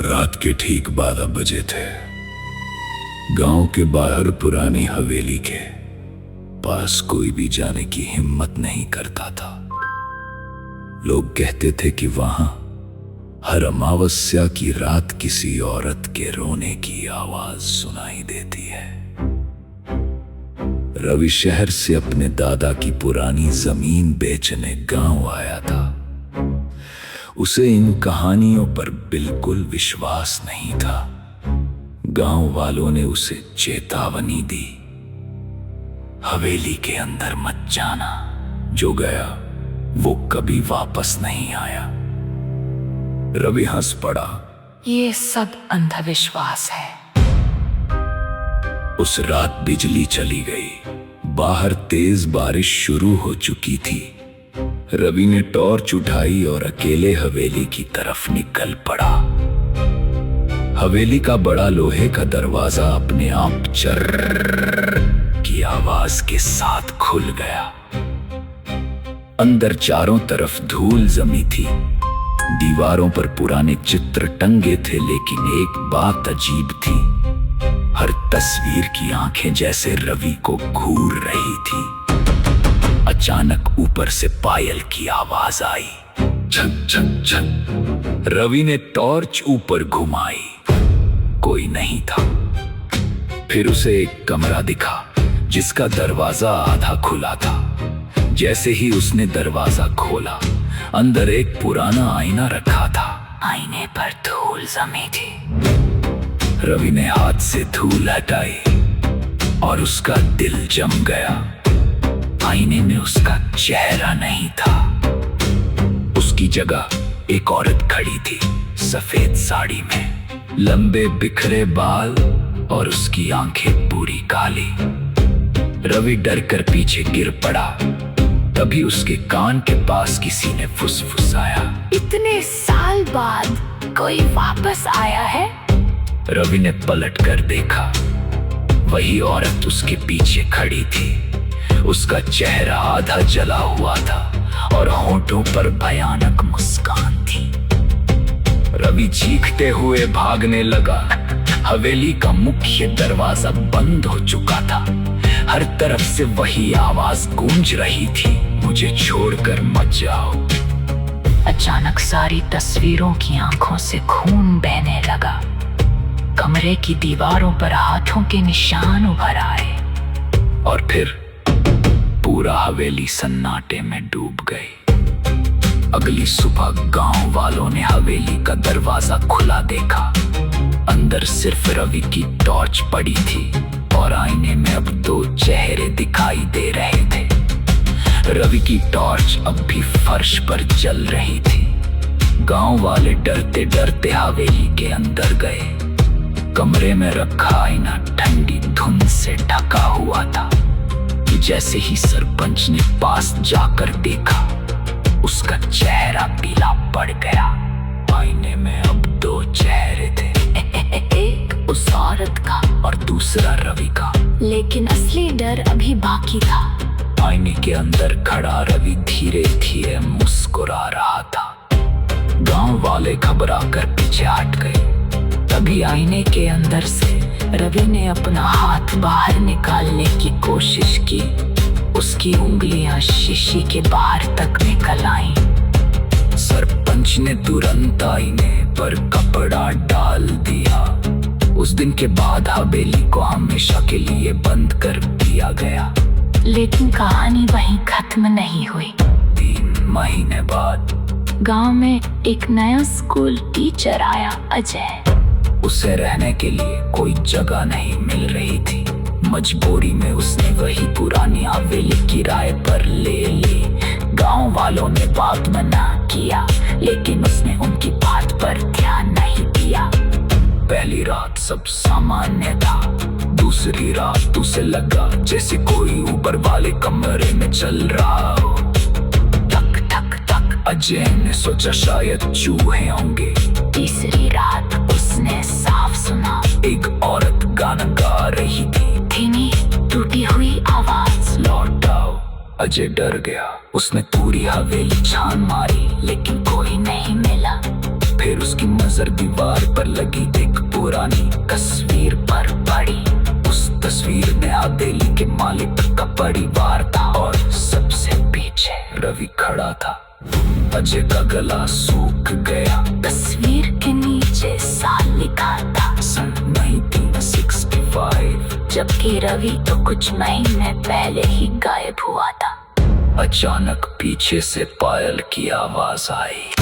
रात के ठीक 12 बजे थे। गांव के बाहर पुरानी हवेली के पास कोई भी जाने की हिम्मत नहीं करता था। लोग कहते थे कि वहां हर अमावस्या की रात किसी औरत के रोने की आवाज सुनाई देती है। रवि शहर से अपने दादा की पुरानी जमीन बेचने गांव आया था। उसे इन कहानियों पर बिल्कुल विश्वास नहीं था। गांव वालों ने उसे चेतावनी दी, हवेली के अंदर मत जाना, जो गया वो कभी वापस नहीं आया। रवि हंस पड़ा, ये सब अंधविश्वास है। उस रात बिजली चली गई। बाहर तेज बारिश शुरू हो चुकी थी। रवि ने टॉर्च उठाई और अकेले हवेली की तरफ निकल पड़ा। हवेली का बड़ा लोहे का दरवाजा अपने आप चर्र की आवाज के साथ खुल गया। अंदर चारों तरफ धूल जमी थी। दीवारों पर पुराने चित्र टंगे थे, लेकिन एक बात अजीब थी। हर तस्वीर की आंखें जैसे रवि को घूर रही थी। अचानक ऊपर से पायल की आवाज आई, छक छक छक। रवि ने टॉर्च ऊपर घुमाई, कोई नहीं था। फिर उसे एक कमरा दिखा जिसका दरवाजा आधा खुला था। जैसे ही उसने दरवाजा खोला, अंदर एक पुराना आईना रखा था। आईने पर धूल जमी थी। रवि ने हाथ से धूल हटाई और उसका दिल जम गया। आईने में उसका चेहरा नहीं था। उसकी जगह एक औरत खड़ी थी, सफेद साड़ी में, लंबे बिखरे बाल और उसकी आंखें पूरी काली। रवि डर कर पीछे गिर पड़ा। तभी उसके कान के पास किसी ने फुसफुसाया, इतने साल बाद कोई वापस आया है? रवि ने पलट कर देखा। वही औरत उसके पीछे खड़ी थी। उसका चेहरा आधा जला हुआ था और होंठों पर भयानक मुस्कान थी। रवि चीखते हुए भागने लगा। हवेली का मुख्य दरवाजा बंद हो चुका था। हर तरफ से वही आवाज गूंज रही थी, मुझे छोड़कर मत जाओ। अचानक सारी तस्वीरों की आंखों से खून बहने लगा। कमरे की दीवारों पर हाथों के निशान उभर आए और फिर पूरा हवेली सन्नाटे में डूब गई। अगली सुबह गांव वालों ने हवेली का दरवाजा खुला देखा। अंदर सिर्फ रवि की टॉर्च पड़ी थी और आईने में अब 2 चेहरे दिखाई दे रहे थे। रवि की टॉर्च अब भी फर्श पर जल रही थी। गांव वाले डरते डरते हवेली के अंदर गए। कमरे में रखा आईना ठंडी धुंध से ढका हुआ था। जैसे ही सरपंच ने पास जाकर देखा, उसका चेहरा पीला पड़ गया। आईने में अब 2 चेहरे थे, एक उस औरत का और दूसरा रवि का। लेकिन असली डर अभी बाकी था। आईने के अंदर खड़ा रवि धीरे धीरे मुस्कुरा रहा था। गांव वाले घबरा कर पीछे हट गए। तभी आईने के अंदर से रवि ने अपना हाथ बाहर निकालने की कोशिश की। उसकी उंगलियां शीशी के बाहर तक निकल आईं। सरपंच ने तुरंत आईने पर कपड़ा डाल दिया। उस दिन के बाद हवेली को हमेशा के लिए बंद कर दिया गया। लेकिन कहानी वहीं खत्म नहीं हुई। 3 महीने बाद गांव में एक नया स्कूल टीचर आया, अजय। उसे रहने के लिए कोई जगह नहीं मिल रही थी। मजबूरी में उसने वही पुरानी हवेली किराए पर ले ली। गांव वालों ने बहुत मना किया, लेकिन उसने उनकी बात पर ध्यान नहीं दिया। पहली रात सब सामान्य था। दूसरी रात उसे लगा जैसे कोई ऊपर वाले कमरे में चल रहा हो। ठक ठक ठक। अजय ने सोचा शायद चूहे होंगे। तीसरी रात उसने साफ सुना, एक औरत गाना गा रही थी। धीमी टूटी हुई आवाज, लौट आओ। अजय डर गया। उसने पूरी हवेली छान मारी, लेकिन कोई नहीं मिला। फिर उसकी नजर दीवार पर लगी एक पुरानी तस्वीर पर पड़ी। उस तस्वीर में हवेली के मालिक का परिवार था और सबसे पीछे रवि खड़ा था। अजय का गला सूख गया। तस्वीर के नीचे साल लिखा था सन 1965, जबकि रवि तो कुछ महीने पहले ही गायब हुआ था। अचानक पीछे से पायल की आवाज आई।